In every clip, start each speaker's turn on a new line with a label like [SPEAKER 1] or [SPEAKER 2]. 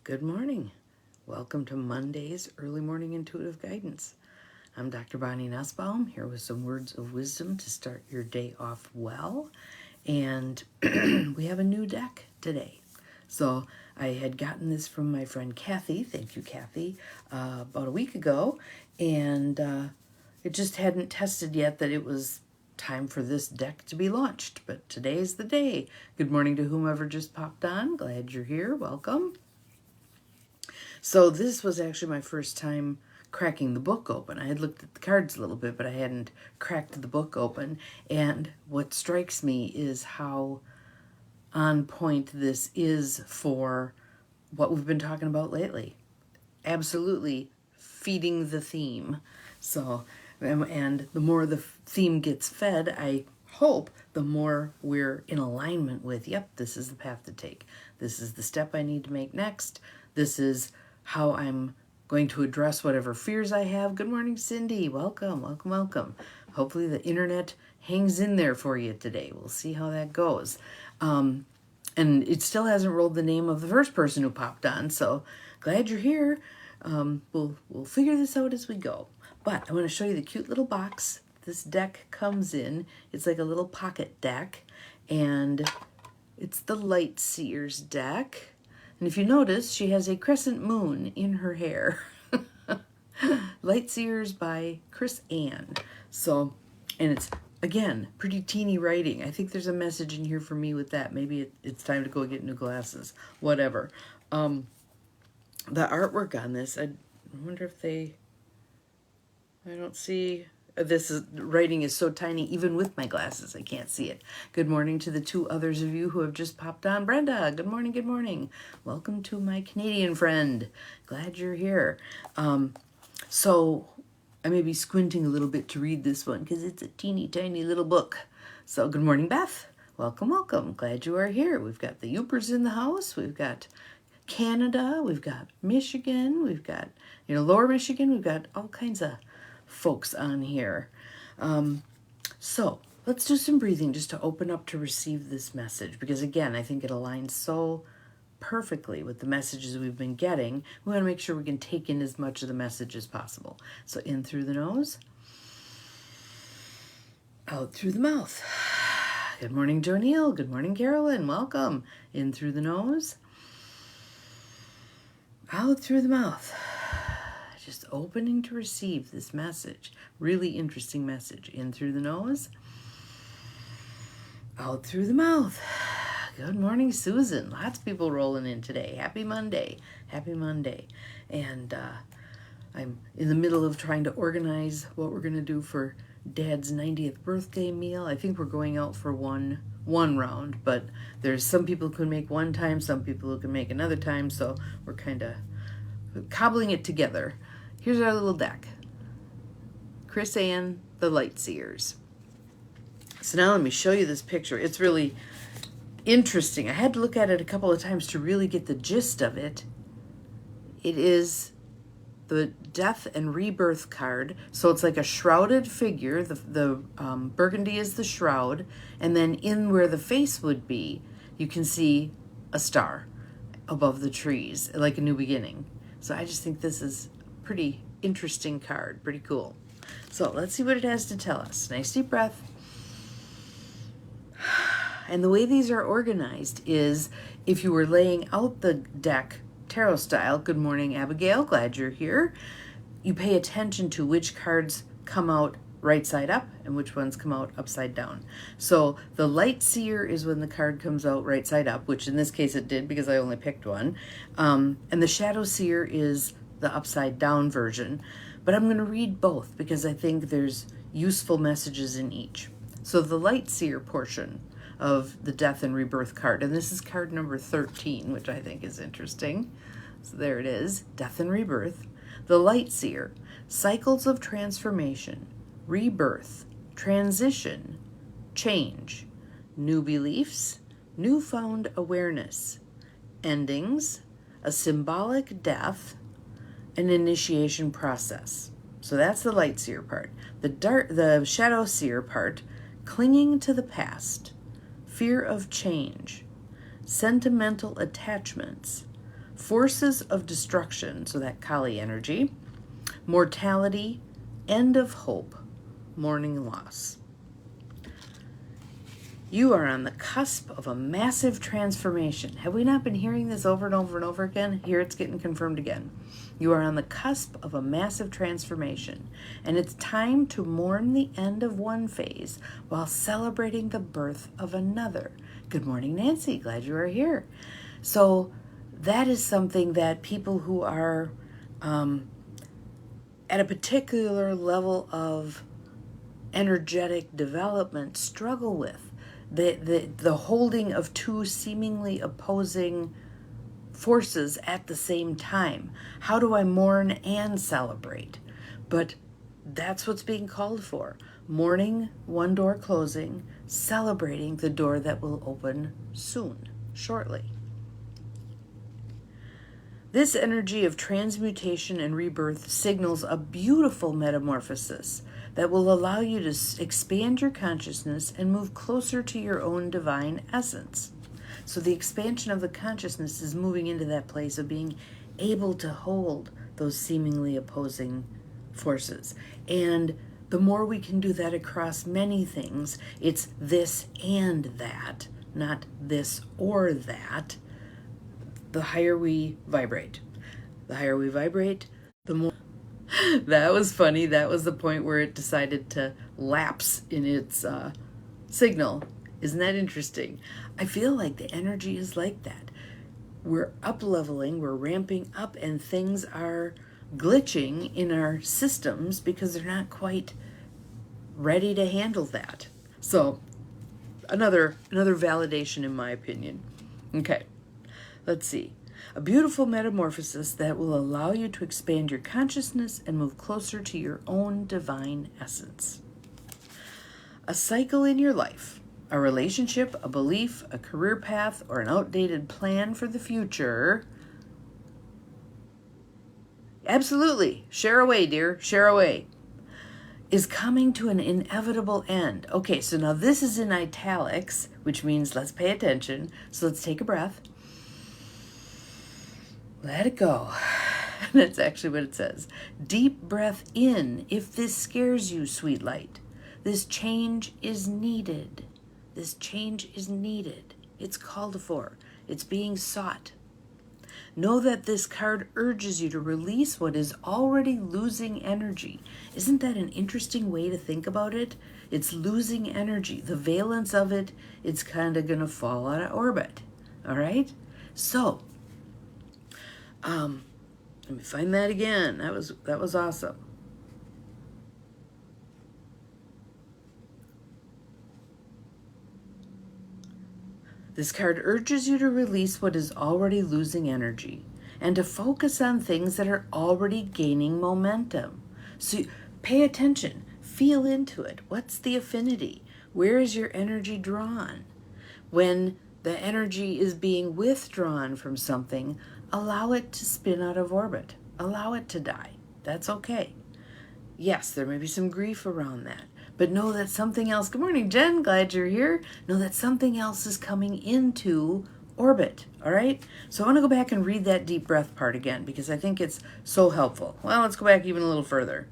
[SPEAKER 1] Good morning. Welcome to Monday's Early Morning Intuitive Guidance. I'm Dr. Bonnie Nussbaum, here with some words of wisdom to start your day off well. And we have a new deck today. So I had gotten this from my friend Kathy, thank you Kathy, about a week ago. And it just hadn't tested yet that it was time for this deck to be launched. But today's the day. Good morning to whomever just popped on. Glad you're here. Welcome. So this was actually my first time cracking the book open. I had looked at the cards a little bit, but I hadn't cracked the book open. And what strikes me is how on point this is for what we've been talking about lately. Absolutely feeding the theme. So, and the more the theme gets fed, I hope the more we're in alignment with, yep, this is the path to take. This is the step I need to make next. This is how I'm going to address whatever fears I have. Good morning, Cindy. Welcome, welcome, welcome. Hopefully the internet hangs in there for you today. We'll see how that goes. And it still hasn't rolled the name of the first person who popped on, so glad you're here. We'll figure this out as we go. But I want to show you the cute little box this deck comes in. It's like a little pocket deck, and it's the Light Seers deck. And if you notice, she has a crescent moon in her hair. Light Seers by Chris Ann. So, and it's, again, pretty teeny writing. I think there's a message in here for me with that. Maybe it's time to go get new glasses. Whatever. The artwork on this, I wonder if I don't see... writing is so tiny, even with my glasses, I can't see it. Good morning to the two others of you who have just popped on. Brenda, good morning, good morning. Welcome to my Canadian friend. Glad you're here. So I may be squinting a little bit to read this one because it's a teeny tiny little book. So good morning, Beth. Welcome, welcome. Glad you are here. We've got the Yoopers in the house. We've got Canada. We've got Michigan. We've got, Lower Michigan. We've got all kinds of folks on here. So let's do some breathing just to open up to receive this message, because again, I think it aligns so perfectly with the messages we've been getting. We want to make sure we can take in as much of the message as possible. So in through the nose, out through the mouth. Good morning, Jonille. Good morning, Carolyn. Welcome. In through the nose, out through the mouth. Just opening to receive this message. Really interesting message. In through the nose, out through the mouth. Good morning, Susan. Lots of people rolling in today. Happy Monday. Happy Monday. And I'm in the middle of trying to organize what we're going to do for Dad's 90th birthday meal. I think we're going out for one round, but there's some people who can make one time, some people who can make another time, so we're kind of cobbling it together. Here's our little deck. Chris Ann, the Light Seers. So now let me show you this picture. It's really interesting. I had to look at it a couple of times to really get the gist of it. It is the Death and Rebirth card. So it's like a shrouded figure. The burgundy is the shroud. And then in where the face would be, you can see a star above the trees, like a new beginning. So I just think this is pretty interesting card, pretty cool. So let's see what it has to tell us. Nice deep breath. And the way these are organized is, if you were laying out the deck tarot style, good morning, Abigail, glad you're here, you pay attention to which cards come out right side up and which ones come out upside down. So the Light Seer is when the card comes out right side up, which in this case it did because I only picked one. And the Shadow Seer is the upside down version. But I'm going to read both because I think there's useful messages in each. So the Light Seer portion of the Death and Rebirth card, and this is card number 13, which I think is interesting. So there it is, Death and Rebirth. The Light Seer, cycles of transformation, rebirth, transition, change, new beliefs, newfound awareness, endings, a symbolic death, an initiation process. So that's the Light Seer part. The Shadow Seer part, clinging to the past, fear of change, sentimental attachments, forces of destruction, so that Kali energy, mortality, end of hope, mourning loss. You are on the cusp of a massive transformation. Have we not been hearing this over and over and over again? Here it's getting confirmed again. You are on the cusp of a massive transformation, and it's time to mourn the end of one phase while celebrating the birth of another. Good morning, Nancy. Glad you are here. So that is something that people who are at a particular level of energetic development struggle with. The holding of two seemingly opposing forces at the same time. How do I mourn and celebrate? But that's what's being called for. Mourning one door closing, celebrating the door that will open soon, shortly. This energy of transmutation and rebirth signals a beautiful metamorphosis that will allow you to expand your consciousness and move closer to your own divine essence. So the expansion of the consciousness is moving into that place of being able to hold those seemingly opposing forces. And the more we can do that across many things, it's this and that, not this or that, the higher we vibrate. The higher we vibrate, the more... That was funny. That was the point where it decided to lapse in its signal. Isn't that interesting? I feel like the energy is like that. We're up-leveling, we're ramping up, and things are glitching in our systems because they're not quite ready to handle that. So, another validation in my opinion. Okay, let's see. A beautiful metamorphosis that will allow you to expand your consciousness and move closer to your own divine essence. A cycle in your life, a relationship, a belief, a career path, or an outdated plan for the future. Absolutely. Share away, dear. Share away. Is coming to an inevitable end. Okay, so now this is in italics, which means let's pay attention. So let's take a breath. Let it go. That's actually what it says. Deep breath in if this scares you, sweet light. This change is needed. This change is needed. It's called for. It's being sought. Know that this card urges you to release what is already losing energy. Isn't that an interesting way to think about it? It's losing energy. The valence of it, it's kind of going to fall out of orbit. All right? So, let me find that again. That was awesome. This card urges you to release what is already losing energy and to focus on things that are already gaining momentum. So pay attention, feel into it. What's the affinity? Where is your energy drawn? When the energy is being withdrawn from something, allow it to spin out of orbit. Allow it to die. That's okay. Yes, there may be some grief around that, but know that something else... Good morning, Jen. Glad you're here. Know that something else is coming into orbit, all right? So I want to go back and read that deep breath part again because I think it's so helpful. Well, let's go back even a little further.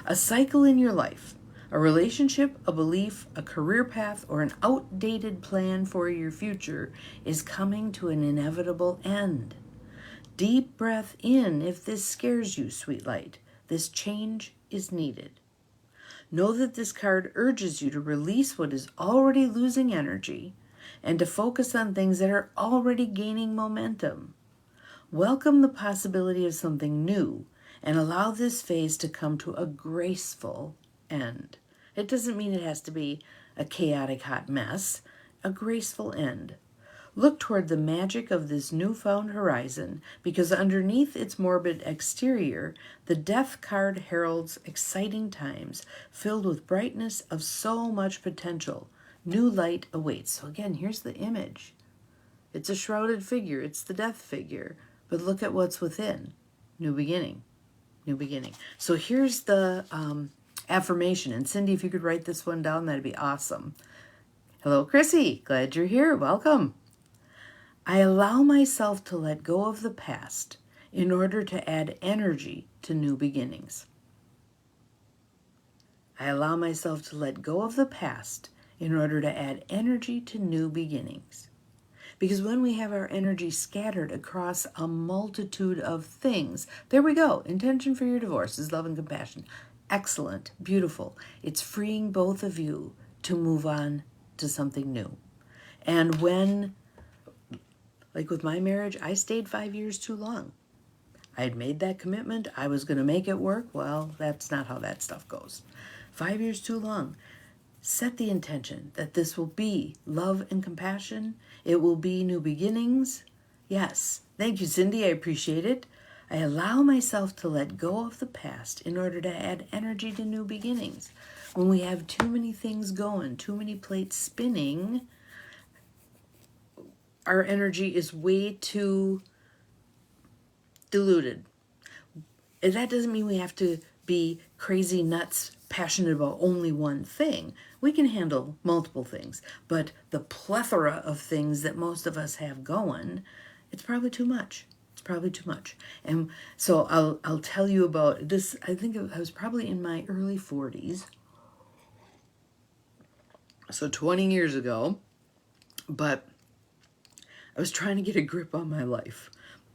[SPEAKER 1] A cycle in your life, a relationship, a belief, a career path, or an outdated plan for your future is coming to an inevitable end. Deep breath in if this scares you, sweet light. This change is needed. Know that this card urges you to release what is already losing energy and to focus on things that are already gaining momentum. Welcome the possibility of something new and allow this phase to come to a graceful end. It doesn't mean it has to be a chaotic hot mess, a graceful end. Look toward the magic of this newfound horizon because underneath its morbid exterior, the Death card heralds exciting times filled with brightness of so much potential. New light awaits. So again, here's the image. It's a shrouded figure. It's the Death figure. But look at what's within. New beginning. New beginning. So here's the affirmation. And Cindy, if you could write this one down, that'd be awesome. Hello, Chrissy. Glad you're here. Welcome. I allow myself to let go of the past in order to add energy to new beginnings. I allow myself to let go of the past in order to add energy to new beginnings. Because when we have our energy scattered across a multitude of things, there we go. Intention for your divorce is love and compassion. Excellent, beautiful. It's freeing both of you to move on to something new. And when, like with my marriage, I stayed 5 years too long. I had made that commitment. I was going to make it work. Well, that's not how that stuff goes. 5 years too long. Set the intention that this will be love and compassion. It will be new beginnings. Yes. Thank you, Cindy. I appreciate it. I allow myself to let go of the past in order to add energy to new beginnings. When we have too many things going, too many plates spinning, our energy is way too diluted. And that doesn't mean we have to be crazy, nuts, passionate about only one thing. We can handle multiple things, but the plethora of things that most of us have going, it's probably too much. It's probably too much. And so I'll tell you about this. I think I was probably in my early 40s. So 20 years ago, but I was trying to get a grip on my life.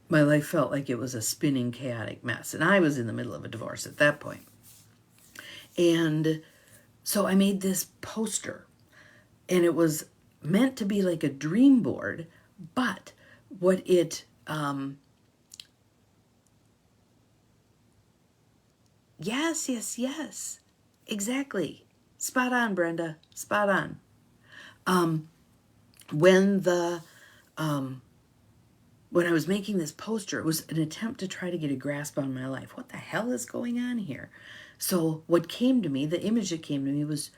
[SPEAKER 1] My life felt like it was a spinning, chaotic mess. And I was in the middle of a divorce at that point. And so I made this poster. And it was meant to be like a dream board. But what it... Yes. Exactly. Spot on, Brenda. Spot on. When I was making this poster, it was an attempt to try to get a grasp on my life. What the hell is going on here? So what came to me, the image that came to me was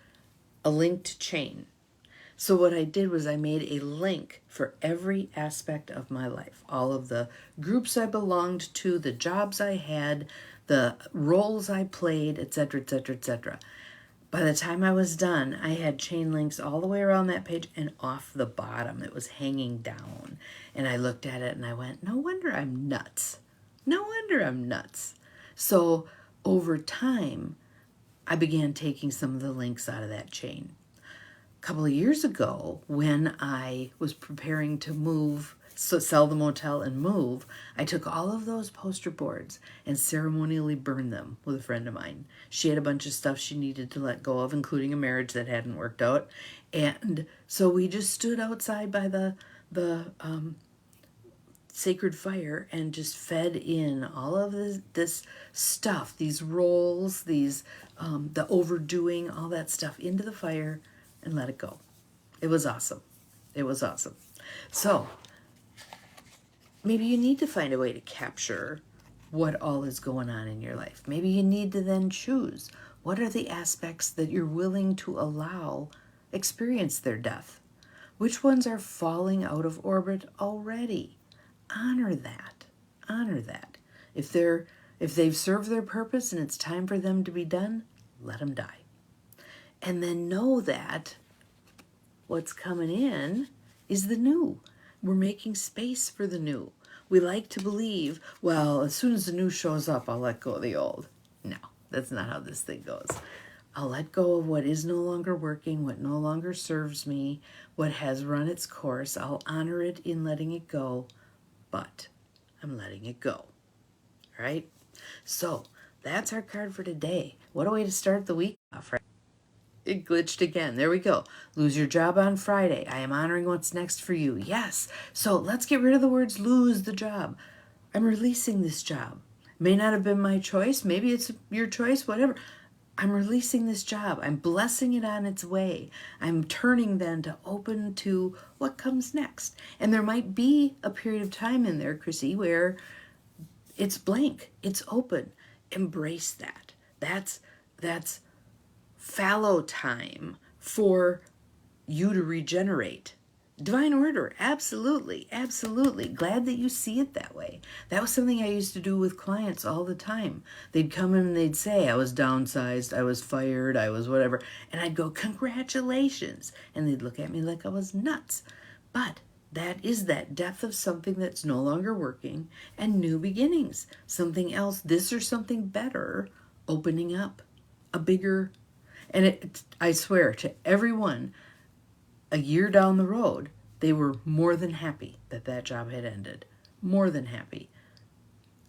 [SPEAKER 1] a linked chain. So what I did was I made a link for every aspect of my life. All of the groups I belonged to, the jobs I had, the roles I played, etc., etc., etc. By the time I was done, I had chain links all the way around that page and off the bottom. It was hanging down. And I looked at it and I went, no wonder I'm nuts. No wonder I'm nuts. So over time, I began taking some of the links out of that chain. A couple of years ago, when I was preparing to move, so sell the motel and move, I took all of those poster boards and ceremonially burned them with a friend of mine. She had a bunch of stuff she needed to let go of, including a marriage that hadn't worked out. And so we just stood outside by the sacred fire and just fed in all of this stuff, these roles, these the overdoing, all that stuff into the fire and let it go. It was awesome. It was awesome. So maybe you need to find a way to capture what all is going on in your life. Maybe you need to then choose what are the aspects that you're willing to allow experience their death. Which ones are falling out of orbit already? Honor that. Honor that. If they've served their purpose and it's time for them to be done, let them die. And then know that what's coming in is the new. We're making space for the new. We like to believe, well, as soon as the new shows up, I'll let go of the old. No, that's not how this thing goes. I'll let go of what is no longer working, what no longer serves me, what has run its course. I'll honor it in letting it go, but I'm letting it go. All right? So that's our card for today. What a way to start the week off, right? It glitched again. There we go. Lose your job on Friday. I am honoring what's next for you. Yes. So let's get rid of the words lose the job. I'm releasing this job. May not have been my choice. Maybe it's your choice, whatever. I'm releasing this job. I'm blessing it on its way. I'm turning then to open to what comes next. And there might be a period of time in there, Chrissy, where it's blank. It's open. Embrace that. That's fallow time for you to regenerate. Divine order, absolutely, absolutely. Glad that you see it that way. That was something I used to do with clients all the time. They'd come in and they'd say, I was downsized, I was fired, I was whatever. And I'd go, congratulations. And they'd look at me like I was nuts. But That is that death of something that's no longer working and new beginnings. Something else, this or something better, opening up. A bigger, and I swear to everyone, a year down the road, they were more than happy that that job had ended. More than happy.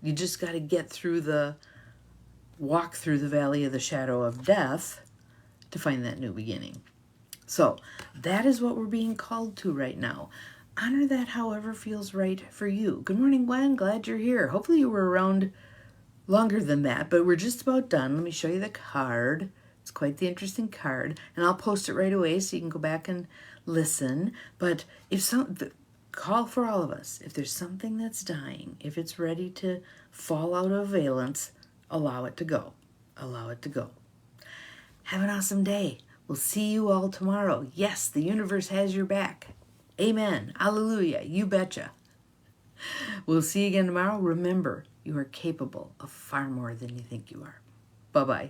[SPEAKER 1] You just got to walk through the valley of the shadow of death to find that new beginning. So that is what we're being called to right now. Honor that however feels right for you. Good morning, Gwen. Glad you're here. Hopefully you were around longer than that, but we're just about done. Let me show you the card. It's quite the interesting card, and I'll post it right away so you can go back and listen. But call for all of us. If there's something that's dying, if it's ready to fall out of valence, allow it to go. Allow it to go. Have an awesome day. We'll see you all tomorrow. Yes, the universe has your back. Amen. Hallelujah. You betcha. We'll see you again tomorrow. Remember, you are capable of far more than you think you are. Bye-bye.